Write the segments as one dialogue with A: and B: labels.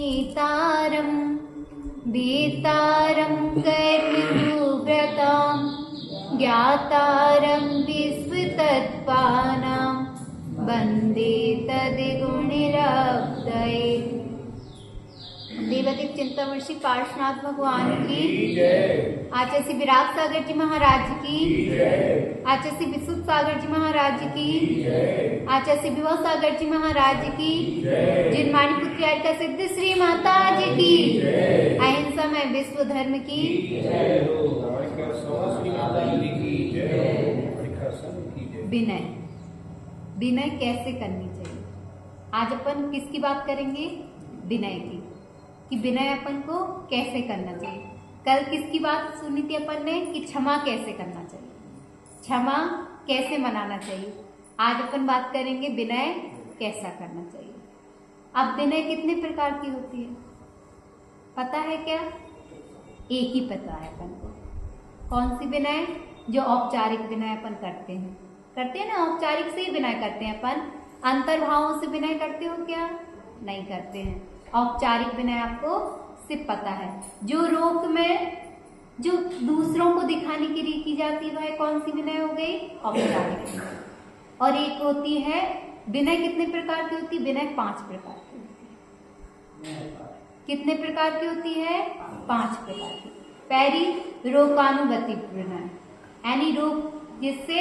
A: नेतारं वेतारं कर्मयोगव्रतां ज्ञातारं विश्वतत्त्वानां वन्दे तद्गुणैरब्धये। देवदिक चिंतामणि पार्श्वनाथ भगवान की, आचार्य श्री विराग सागर जी महाराज की, आचार्य श्री विशुद्ध सागर जी महाराज की, आचार्य श्री विभव सागर जी महाराज की, जिनवाणी पुत्री का सिद्ध श्री माता जी की, अहिंसा में विश्व धर्म की। विनय, विनय कैसे करनी चाहिए? आज अपन किसकी बात करेंगे? विनय की, कि विनय अपन को कैसे करना चाहिए। कल किसकी बात सुनी थी अपन ने कि क्षमा कैसे करना चाहिए, क्षमा कैसे मनाना चाहिए। आज अपन बात करेंगे विनय कैसा करना चाहिए। अब विनय कितने प्रकार की होती है पता है क्या? एक ही पता है अपन को। कौन सी विनय? जो औपचारिक विनय अपन करते हैं ना, औपचारिक से ही विनय करते हैं अपन। अंतर्भावों से विनय करते हो क्या? नहीं करते हैं। औपचारिक विनय आपको सिर्फ पता है। जो रोक में जो दूसरों को दिखाने के लिए की जाती है वह कौन सी विनय हो गई? औपचारिक विनय। और एक होती है विनय, कितने प्रकार की होती है? विनय 5 प्रकार की होती है। कितने प्रकार की होती है? 5 प्रकार की। पहली रोकानुगति विनय, यानी रोक, जिससे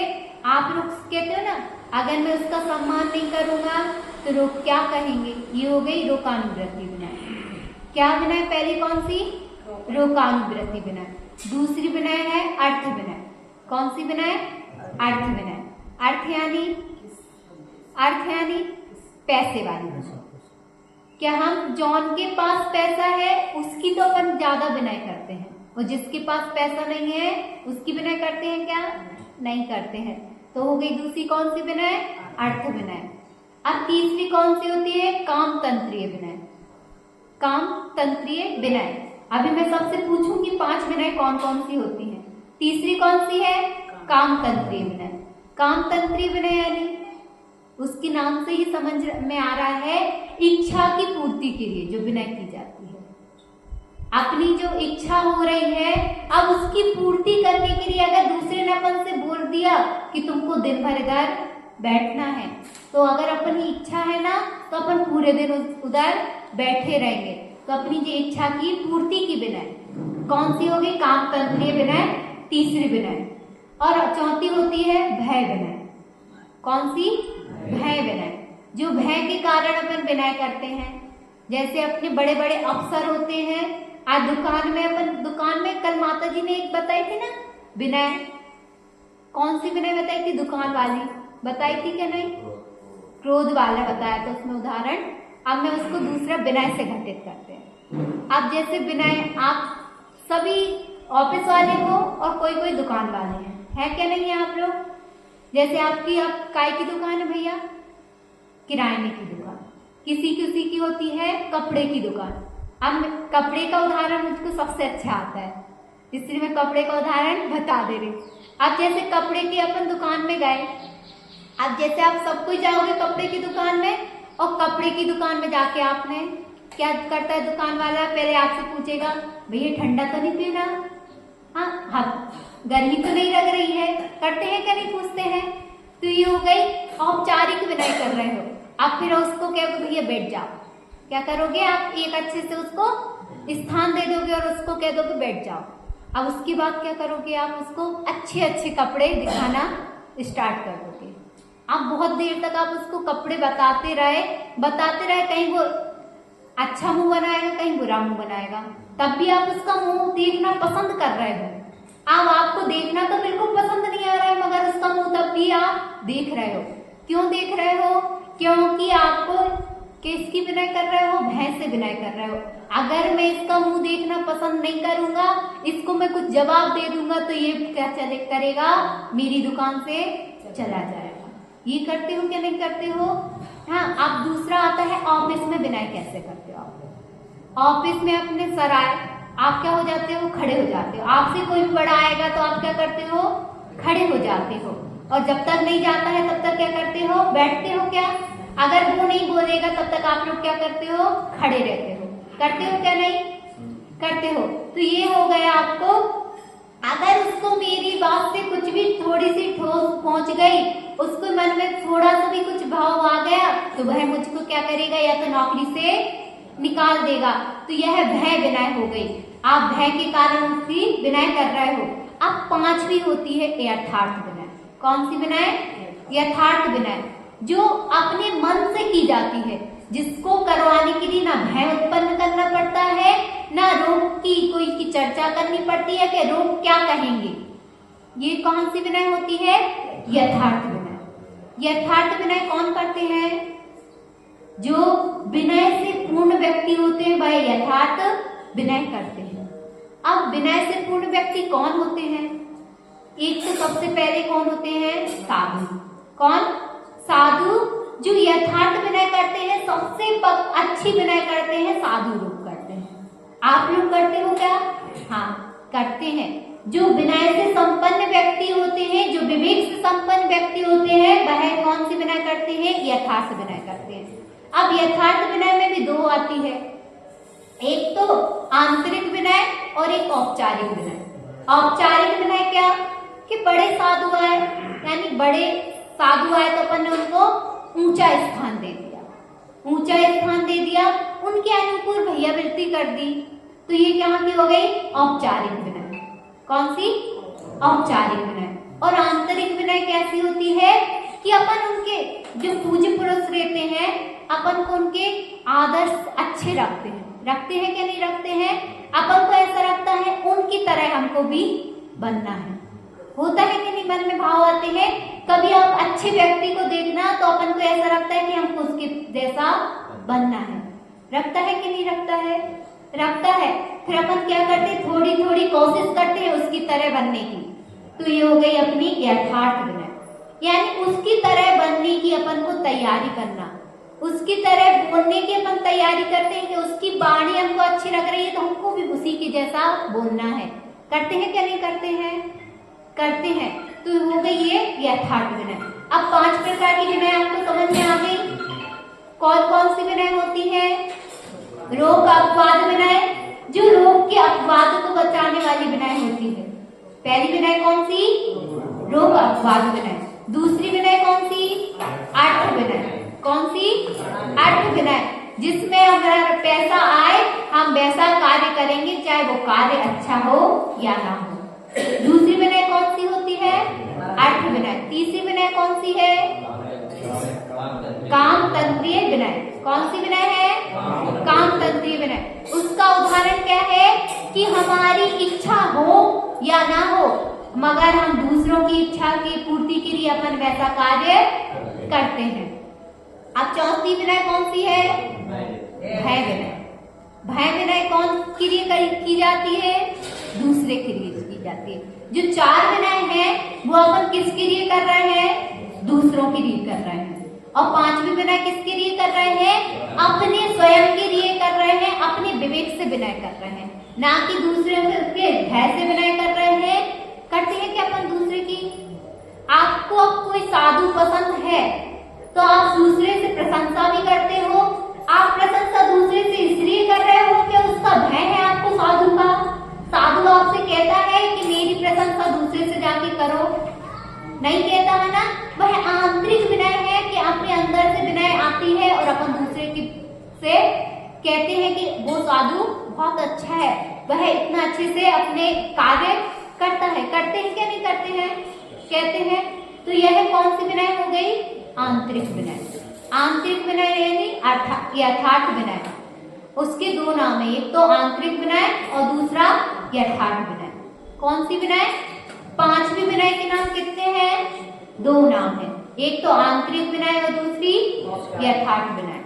A: आप लोग कहते हो ना, अगर मैं उसका सम्मान नहीं करूंगा तो लोग क्या कहेंगे, ये हो गई रोकानुवृत्ति विनय। क्या विनय? पहली कौन सी? रोकानुवृत्ति विनय। दूसरी विनय है अर्थ विनय। कौन सी विनय? अर्थ विनय। अर्थ यानी पैसे वाली विनय। क्या हम जॉन के पास पैसा है उसकी तो अपन ज्यादा विनय करते हैं, और जिसके पास पैसा नहीं है उसकी विनय करते हैं क्या? नहीं करते हैं। तो हो गई दूसरी कौन सी विनय? अर्थ विनय। अब तीसरी कौन सी होती है? काम तंत्रीय विनय। काम तंत्रीय विनय। अभी मैं सबसे पूछूंगी 5 विनय कौन कौन सी होती हैं। तीसरी कौन सी है? काम तंत्रीय विनय। काम तंत्रीय विनय यानी उसके नाम से ही समझ में आ रहा है, इच्छा की पूर्ति के लिए जो विनय की जाती है। अपनी जो इच्छा हो रही है, अब उसकी पूर्ति करने के लिए अगर दूसरे ने अपन से बोल दिया कि तुमको दिन भर इधर बैठना है, तो अगर अपनी इच्छा है ना तो अपन पूरे दिन उधर बैठे रहेंगे। तो अपनी जो इच्छा की पूर्ति की विनय कौन सी हो गई? काम तंत्रीय विनय, तीसरी विनय। और चौथी होती है भय विनय। कौन सी? भय विनय। जो भय के कारण अपन विनय करते हैं, जैसे अपने बड़े बड़े अफसर होते हैं। आज दुकान में कल माता जी ने एक बताई थी ना विनय। कौन सी विनय बताई थी? दुकान वाली बताई थी क्या? नहीं, क्रोध वाला बताया था उसमें उदाहरण। अब मैं उसको दूसरा विनय से घटित करते हैं। अब जैसे विनय, आप सभी ऑफिस वाले हो और कोई कोई दुकान वाले हैं, है क्या? नहीं है आप लोग? जैसे आपकी काय की दुकान है भैया? किराने की दुकान। किसी की होती है कपड़े की दुकान। अब कपड़े का उदाहरण मुझको सबसे अच्छा आता है, इसलिए मैं कपड़े का उदाहरण बता दे रही। अब जैसे कपड़े की अपन दुकान में गए, अब जैसे आप सब कोई जाओगे कपड़े की दुकान में, और कपड़े की दुकान में जाके आपने क्या करता है दुकान वाला? पहले आपसे पूछेगा, भैया ठंडा तो नहीं पीना? हाँ, गर्मी तो नहीं लग रही है? करते हैं क्या? नहीं पूछते हैं। तो ये हो गई औपचारिक विनय कर रहे हो। अब फिर उसको क्या, भैया बैठ जाओ। क्या करोगे आप? एक अच्छे से उसको स्थान दे दोगे और उसको कह दोगे बैठ जाओ। अब उसके बाद क्या करोगे? आप उसको अच्छे अच्छे कपड़े दिखाना स्टार्ट कर दोगे। आप बहुत देर तक आप उसको कपड़े बताते रहे, कहीं वो अच्छा मुंह बनाएगा, कहीं बुरा मुंह बनाएगा, तब भी आप उसका मुंह देखना पसंद कर रहे हो। अब आपको देखना तो बिल्कुल पसंद नहीं आ रहा है, मगर उसका मुंह तब भी आप देख रहे हो। क्यों देख रहे हो? क्योंकि आपको किसकी विनय कर रहे हो? भय से विनय कर रहे हो। अगर मैं इसका मुंह देखना पसंद नहीं करूंगा, इसको मैं कुछ जवाब दे दूंगा, तो ये क्या करेगा? मेरी दुकान से चला जाएगा। ये करते हो क्या? नहीं करते हो? हाँ। अब दूसरा आता है ऑफिस में विनय कैसे करते हो आप? ऑफिस में अपने सर आए, आप क्या हो जाते हो? खड़े हो जाते हो। आपसे कोई भी बड़ा आएगा तो आप क्या करते हो? खड़े हो जाते हो। और जब तक नहीं जाता है तब तक क्या करते हो? बैठते हो क्या? अगर वो नहीं बोलेगा तब तक आप लोग क्या करते हो? खड़े रहते हो। करते हो क्या नहीं करते हो? तो ये हो गया आपको। अगर उसको मेरी बात से कुछ भी थोड़ी सी ठोस पहुंच गई, उसको मन में थोड़ा सा भी कुछ भाव आ गया, तो वह मुझको क्या करेगा, या तो नौकरी से निकाल देगा। तो यह भय विनय हो गई। आप भय के कारण उसकी विनय कर रहे हो। अब पांचवी होती है यथार्थ विनय। कौन सी विनय? यथार्थ विनय, जो अपने मन से की जाती है, जिसको करवाने के लिए ना भय उत्पन्न करना पड़ता है, ना लोग की कोई की चर्चा करनी पड़ती है कि लोग क्या कहेंगे। ये कौन सी विनय होती है? यथार्थ विनय। यथार्थ विनय कौन करते हैं? जो विनय से पूर्ण व्यक्ति होते हैं, वह यथार्थ विनय करते हैं। अब विनय से पूर्ण व्यक्ति कौन होते हैं? एक तो सबसे पहले कौन होते हैं? साधु। कौन? साधु जो यथार्थ विनय करते हैं। सबसे अच्छी विनय करते हैं साधु लोग करते हैं। आप लोग करते हो क्या? हाँ करते हैं। जो विनय से संपन्न व्यक्ति होते हैं, जो विवेक से संपन्न व्यक्ति होते हैं, वह कौन सी विनय करते हैं? यथार्थ विनय करते हैं। अब यथार्थ विनय में भी दो आती है, एक तो आंतरिक विनय और एक औपचारिक विनय। औपचारिक विनय क्या कि बड़े साधु आए, यानी बड़े साधु आए तो अपन ने उनको ऊंचा स्थान दे दिया, ऊंचा स्थान दे दिया, उनके अनुकूल भैयावृत्ति कर दी, तो ये क्या की हो गई? औपचारिक विनय। कौन सी? औपचारिक विनय। और आंतरिक विनय कैसी होती है कि अपन उनके जो पूज्य पुरुष रहते हैं, अपन को उनके आदर्श अच्छे रखते हैं। रखते हैं क्या नहीं रखते हैं? अपन को ऐसा लगता है उनकी तरह हमको भी बनना है। होता है कि नहीं? मन में भाव आते हैं। कभी आप अच्छे व्यक्ति को देखना तो अपन को ऐसा लगता है कि हमको उसके जैसा बनना है। रखता है कि नहीं रखता है? रखता है। फिर अपन क्या करते हैं? थोड़ी थोड़ी कोशिश करते हैं उसकी तरह बनने की। तो ये हो गई अपनी यथार्थ विनय, यानी उसकी तरह बनने की अपन को तैयारी करना, उसकी तरह बोलने की अपन तैयारी करते हैं कि उसकी वाणी हमको अच्छी लग रही है तो हमको भी उसी के जैसा बोलना है। करते हैं क्या नहीं करते हैं? करते हैं। तो हो गई ये यथार्थ विनय। अब 5 प्रकार की विनय आपको समझ में आ गई। कौन कौन सी विनय होती है? रोग अपवाद विनय, जो रोग के अपवाद को बचाने वाली विनय होती है। पहली विनय कौन सी? रोग अपवाद विनय। दूसरी विनय कौन सी? अर्थ विनय। कौन सी? अर्थ विनय, जिसमें हमारा पैसा आए हम वैसा कार्य करेंगे चाहे वो कार्य अच्छा हो या ना हो। दूसरी विनय कौन सी होती है? अर्थ विनय। तीसरी विनय कौन सी है? काम तंत्रीय विनय। कौन सी विनय है? काम तंत्रीय विनय। उसका उदाहरण क्या है कि हमारी इच्छा हो या ना हो, मगर हम दूसरों की इच्छा की पूर्ति के लिए अपन वैसा कार्य करते हैं। अब चौथी विनय कौन सी है? भय विनय। भय विनय कौन के लिए की जाती है? दूसरे के लिए की जाती है। जो 4 विनय है वो अपन किसके लिए कर रहे हैं? दूसरों के लिए कर रहे हैं। और 5वीं विनय किसके लिए कर रहे हैं? अपने स्वयं के लिए कर रहे हैं, अपने विवेक से विनय कर रहे हैं, ना कि दूसरे के भय से विनय कर रहे हैं। करते हैं कि अपन दूसरे की, आपको अब कोई साधु पसंद है तो आप दूसरे से प्रशंसा भी करते हो। आप प्रशंसा दूसरे से इसलिए कर रहे हो कि उसका भय है आपको साधु का। साधु आपसे कहता है कि मेरी प्रशंसा दूसरे से जाके करो, नहीं कहता है ना। वह आंतरिक विनय है कि अपने अंदर से विनय आती है और अपन दूसरे की से कहते हैं कि वो साधु बहुत अच्छा है, वह इतना अच्छे से अपने कार्य करता है। करते हैं क्या नहीं करते हैं? कहते हैं। तो यह कौन सी विनय हो गई? आंतरिक विनय। आंतरिक विनय यानी यथार्थ विनय। उसके 2 नाम है, एक तो आंतरिक विनय और दूसरा यथार्थ विनय। कौन सी विनय? 5वीं विनय के नाम कितने हैं? 2 नाम है, एक तो आंतरिक विनय और दूसरी यथार्थ विनय।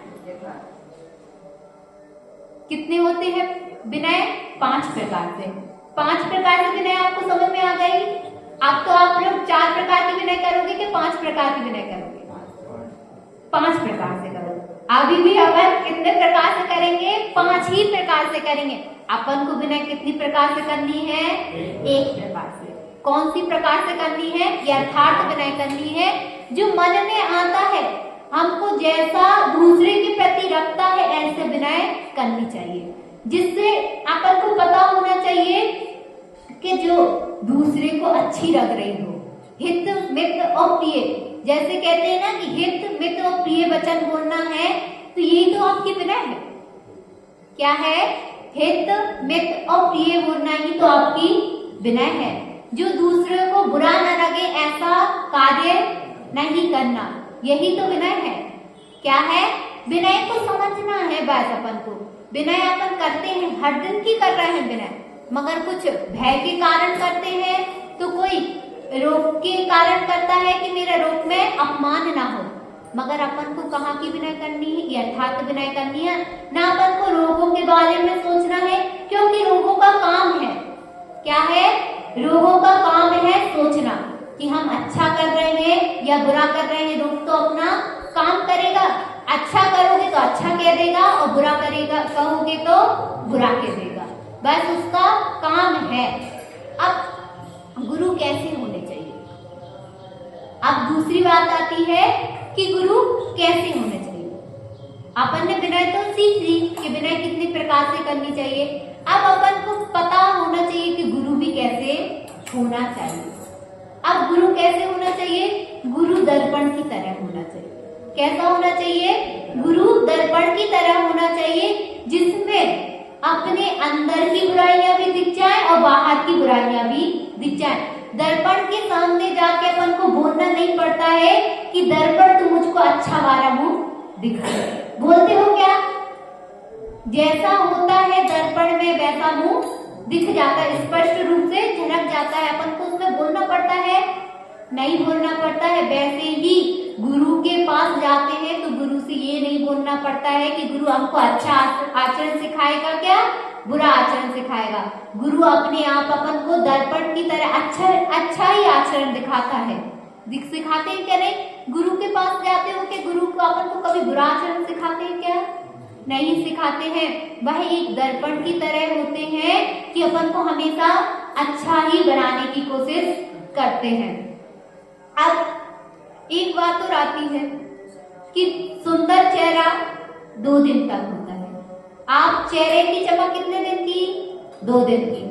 A: कितने होते हैं विनय? 5 प्रकार से। 5 प्रकार की विनय आपको समझ में आ गई। अब तो आप लोग 4 प्रकार की विनय करोगे कि 5 प्रकार की विनय करोगे? 5 प्रकार से करोगे। अभी भी अपन कितने प्रकार से करेंगे? 5 ही प्रकार से करेंगे। अपन को विनय कितनी प्रकार से करनी है? 1 प्रकार से। कौन सी प्रकार से करनी है? यथार्थ विनय करनी है। जो मन में आता है, हमको जैसा दूसरे के प्रति रखता है ऐसे विनय करनी चाहिए, जिससे अपन को पता होना चाहिए कि जो दूसरे को अच्छी लग रही हो। हित मित्र और प्रिय, जैसे कहते हैं ना कि हित मित्र और प्रिय वचन बोलना है, तो ये तो आपकी विनय है। क्या है? हित मित्र और प्रिय बोलना ही तो आपकी विनय है। जो दूसरे को बुरा न लगे ऐसा कार्य नहीं करना, यही तो विनय है। क्या है? विनय को समझना है बस अपन को। विनय अपन करते हैं, हर दिन की कर रहे हैं विनय, मगर कुछ भय के कारण करते हैं, तो कोई रोग के कारण करता है कि मेरा रोग में अपमान ना हो, मगर अपन को कहाँ की विनय करनी है? यथार्थ विनय करनी है ना। अपन को रोगों के बारे में सोचना है, क्योंकि रोगों का काम है। क्या है? रोगों का काम है सोचना कि हम अच्छा कर रहे हैं या बुरा कर रहे हैं। रोग तो अपना काम करेगा, अच्छा करोगे तो अच्छा कह देगा और बुरा करेगा कहोगे तो बुरा कह देगा, बस उसका काम है। अब गुरु कैसे होने चाहिए? अब दूसरी बात आती है कि गुरु कैसे होने चाहिए। अपन ने विनय तो सीख ली कि विनय कितने प्रकार से करनी चाहिए। अब अपन को पता होना चाहिए कि गुरु भी कैसे होना चाहिए। अब गुरु कैसे होना चाहिए? गुरु दर्पण की तरह होना चाहिए। कैसा होना चाहिए? गुरु दर्पण की तरह होना चाहिए, जिसमें अपने अंदर की बुराइयां भी दिख जाए और बाहर की बुराइयां भी दिख जाए। दर्पण के सामने जाके अपन को बोलना नहीं पड़ता है कि दर्पण तू मुझको अच्छा वाला मुंह दिखा। बोलते हो क्या? जैसा होता है दर्पण में वैसा मुंह दिख जाता है, स्पष्ट रूप से झलक जाता है। अपन को उसमें बोलना पड़ता है? नहीं बोलना पड़ता है। वैसे ही गुरु के पास जाते हैं तो गुरु से ये नहीं बोलना पड़ता है कि गुरु हमको अच्छा आचरण सिखाएगा क्या बुरा आचरण सिखाएगा। गुरु अपने आप अपन को दर्पण की तरह अच्छा ही आचरण दिखाता है। सिखाते हैं क्या? नहीं। गुरु के पास जाते हो कि गुरु को अपन को कभी बुरा आचरण सिखाते हैं क्या? नहीं सिखाते हैं। वह एक दर्पण की तरह होते हैं कि अपन को हमेशा अच्छा ही बनाने की कोशिश करते हैं। अब एक बात और आती है कि सुंदर चेहरा 2 दिन तक होता है। आप चेहरे की चमक कितने दिन की? 2 दिन की।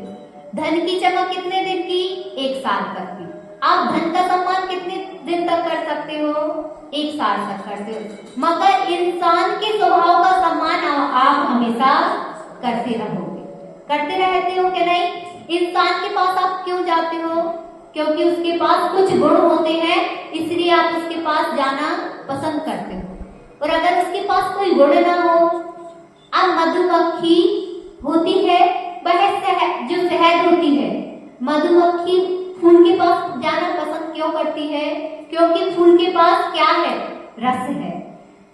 A: धन की चमक कितने दिन की? 1 साल तक की। आप धन का सम्मान कितने दिन तक कर सकते हो? 1 साल तक करते हो। मगर इंसान के स्वभाव का सम्मान आप हमेशा करते रहोगे। करते रहते हो कि नहीं? इंसान के पास आप क्यों जाते हो? क्योंकि उसके पास कुछ गुण होते हैं, इसलिए आप उसके पास जाना पसंद करते हो। और अगर उसके पास कोई गुण ना हो, अब मधुमक्खी होती है, वह जो शहद होती है, मधुमक्खी फूल के पास जाना पसंद क्यों करती है? क्योंकि फूल के पास क्या है? रस है।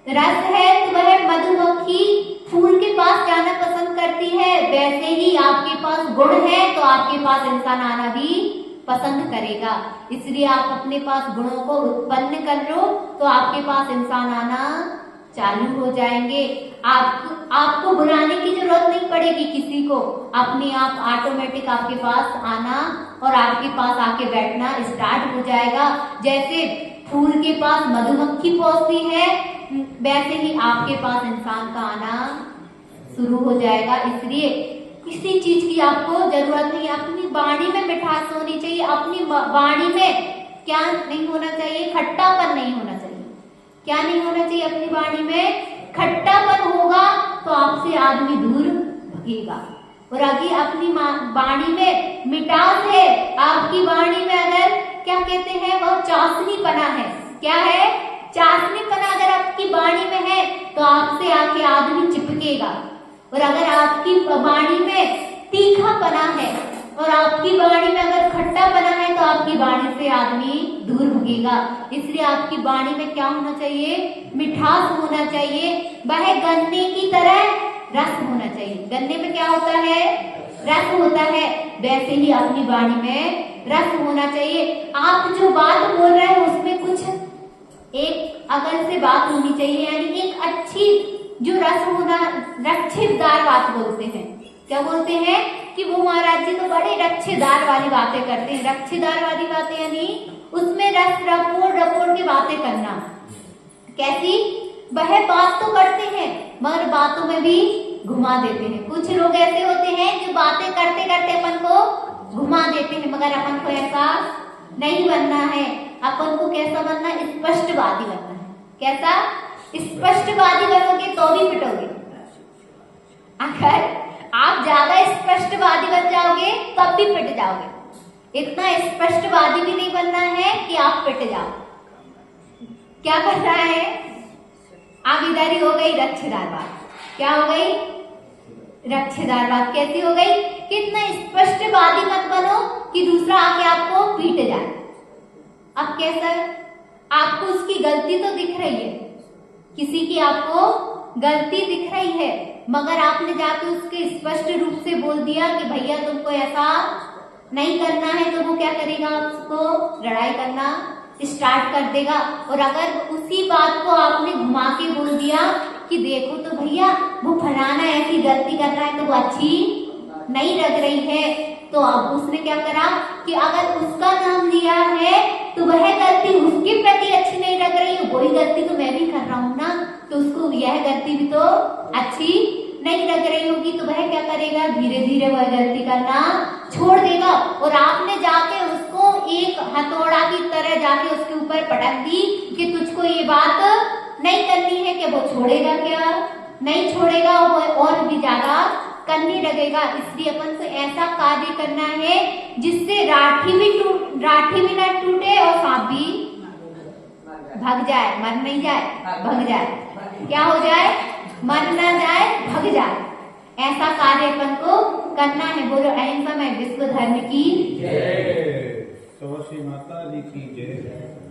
A: रस है तो वह मधुमक्खी फूल के पास जाना पसंद करती है। वैसे ही आपके पास गुण है तो आपके पास इंसान आना भी पसंद करेगा। इसलिए आप अपने पास गुणों को उत्पन्न कर लो तो आपके पास इंसान आना चालू हो जाएंगे। आपको बुलाने की जरूरत नहीं पड़ेगी किसी को, अपने आप ऑटोमेटिक आपके पास आना और आपके पास आके बैठना स्टार्ट हो जाएगा। जैसे फूल के पास मधुमक्खी पहुंचती है, वैसे ही आपके पास इंसान का आना शुरू हो जाएगा। इसलिए किसी चीज की आपको जरूरत नहीं। अपनी वाणी में मिठास होनी चाहिए। अपनी वाणी में क्या नहीं होना चाहिए? खट्टापन नहीं होना चाहिए। क्या नहीं होना चाहिए? अपनी वाणी में खट्टापन होगा तो आपसे आदमी दूर भगेगा। और अगर अपनी वाणी में मिठास है, आपकी वाणी में अगर क्या कहते हैं वह चाशनीपना है, क्या है? चाशनीपना अगर आपकी वाणी में है तो आपसे आके आदमी चिपकेगा। और अगर आपकी वाणी में तीखापना है और आपकी वाणी में अगर खट्टापना है तो आपकी वाणी से आदमी दूर भगेगा। इसलिए आपकी वाणी में क्या होना चाहिए? मिठास होना चाहिए। वह गन्ने की तरह रस होना चाहिए। गन्ने में क्या होता है? रस होता है। वैसे ही अपनी वाणी में रस होना चाहिए। आप जो बात बोल रहे हैं उसमें कुछ एक अगल से बात होनी चाहिए, यानी एक अच्छी जो रस होना, रक्षेदार बात बोलते हैं। क्या बोलते हैं कि वो महाराज जी तो बड़े रक्षेदार वाली बातें करते हैं। रक्षेदार वाली बातें यानी उसमें रस रपोड़ रपोड़ की बातें करना। कैसी? वह बात तो करते हैं मगर बातों में भी घुमा देते हैं। कुछ लोग ऐसे होते हैं जो बातें करते करते अपन को घुमा देते हैं, मगर अपन को ऐसा नहीं बनना है। अपन को कैसा बनना है? स्पष्टवादी बनना है। कैसा? स्पष्टवादी बनोगे तो भी पिटोगे। अगर आप ज्यादा स्पष्टवादी बन जाओगे तब भी पिट जाओगे। इतना स्पष्टवादी भी नहीं बनना है कि आप पिट जाओ। क्या करना है? अब इधर ही हो गई रक्षेदार बात। क्या हो गई? रक्षेदार बात। कैसी हो गई? कितना स्पष्टवादी मत बनो कि दूसरा आके आपको पीट जाए। अब कैसा? आपको उसकी गलती तो दिख रही है, किसी की आपको गलती दिख रही है, मगर आपने जाके उसके स्पष्ट रूप से बोल दिया कि भैया तुमको ऐसा नहीं करना है, तो वो क्या करेगा? उसको लड़ाई करना स्टार्ट कर देगा। और अगर उसी बात को आपने घुमा के बोल दिया कि देखो तो भैया वो फलाना ऐसी गलती कर रहा है तो वो अच्छी नहीं लग रही है, तो अब उसने क्या करा कि अगर उसका नाम लिया है तो वह गलती उसके प्रति अच्छी नहीं लग रही है, वही गलती तो मैं भी कर रहा हूँ ना, तो उसको यह गलती भी तो अच्छी नहीं लग रही होगी, तो वह क्या करेगा? धीरे धीरे वह गलती करना छोड़ देगा। और आपने जाके उसको एक हथौड़ा की तरह जाके उसके ऊपर पटक दी कि तुझको ये बात नहीं करनी है, कि वो छोड़ेगा? क्या नहीं छोड़ेगा, वो और भी ज्यादा करने लगेगा। इसलिए अपन को ऐसा कार्य करना है जिससे राठी भी ना टूटे और सांप भी भाग जाए, मर नहीं जाए, भाग जाए। क्या हो जाए? मर ना जाए, भाग जाए। ऐसा कार्य अपन को करना है। बोलो अहिंसा में विश्व धर्म की जय।
B: सरस्वती माता जी की जय।